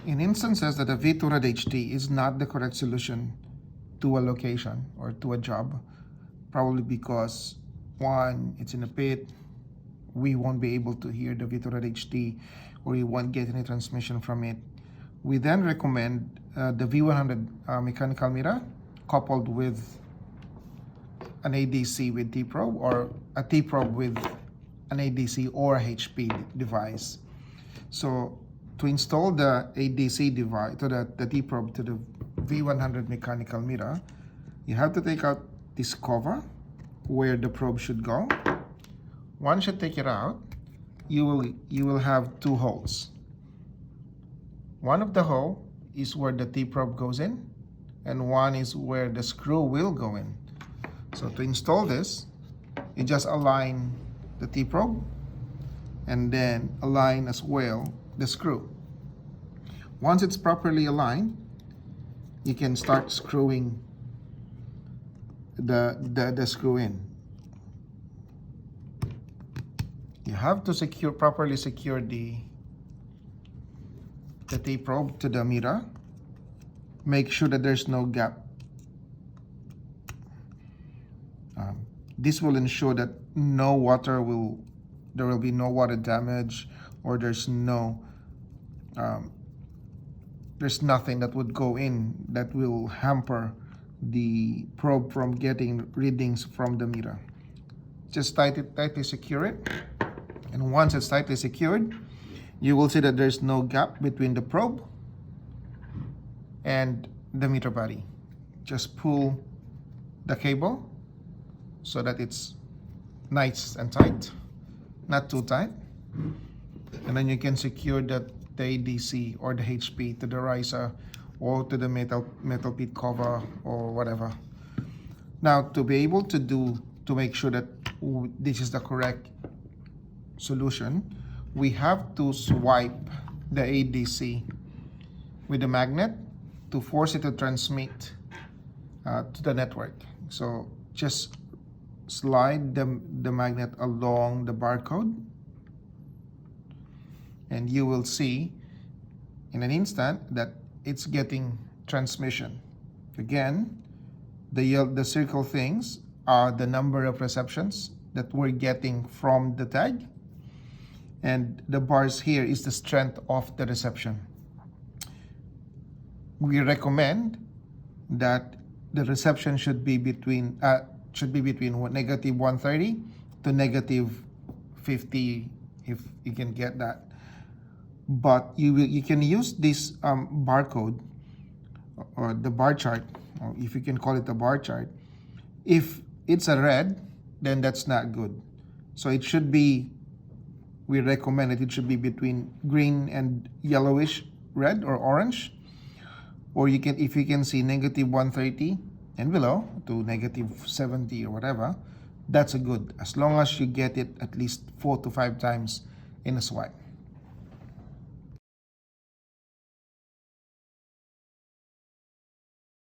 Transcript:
In instances that a V200 HT is not the correct solution to a location or to a job, probably because one, it's in a pit, we won't be able to hear the V200 HT, or we won't get any transmission from it. We then recommend the V100 mechanical meter coupled with an ADC with T-probe, or a T-probe with an ADC or a HP device. So to install the ADC device, to the T-probe to the V100 mechanical meter, you have to take out this cover where the probe should go. Once you take it out, you will have two holes. One of the hole is where the T-probe goes in, and one is where the screw will go in. So to install this, you just align the T-probe and then align as well the screw. Once it's properly aligned, you can start screwing the screw in. You have to properly secure the T-probe to the meter. Make sure that there's no gap. This will ensure that there will be no water damage, or there's nothing that would go in that will hamper the probe from getting readings from the meter. Just tightly secure it, and once it's tightly secured, you will see that there's no gap between the probe and the meter body. Just pull the cable so that it's nice and tight, not too tight, and then you can secure the ADC or the HP to the riser or to the metal pit cover or whatever. Now, to be able to make sure that this is the correct solution, we have to swipe the ADC with the magnet to force it to transmit to the network. So just slide the magnet along the barcode, and you will see in an instant that it's getting transmission. Again, the circle things are the number of receptions that we're getting from the tag, and the bars here is the strength of the reception. We recommend that the reception should be between negative 130 to negative 50, if you can get that. But you can use this barcode or the bar chart, or if you can call it a bar chart. If it's a red, then that's not good. So it should be, we recommend it should be between green and yellowish red or orange. Or you can, if you can see negative 130 and below to negative 70 or whatever, that's a good, as long as you get it at least 4 to 5 times in a swipe.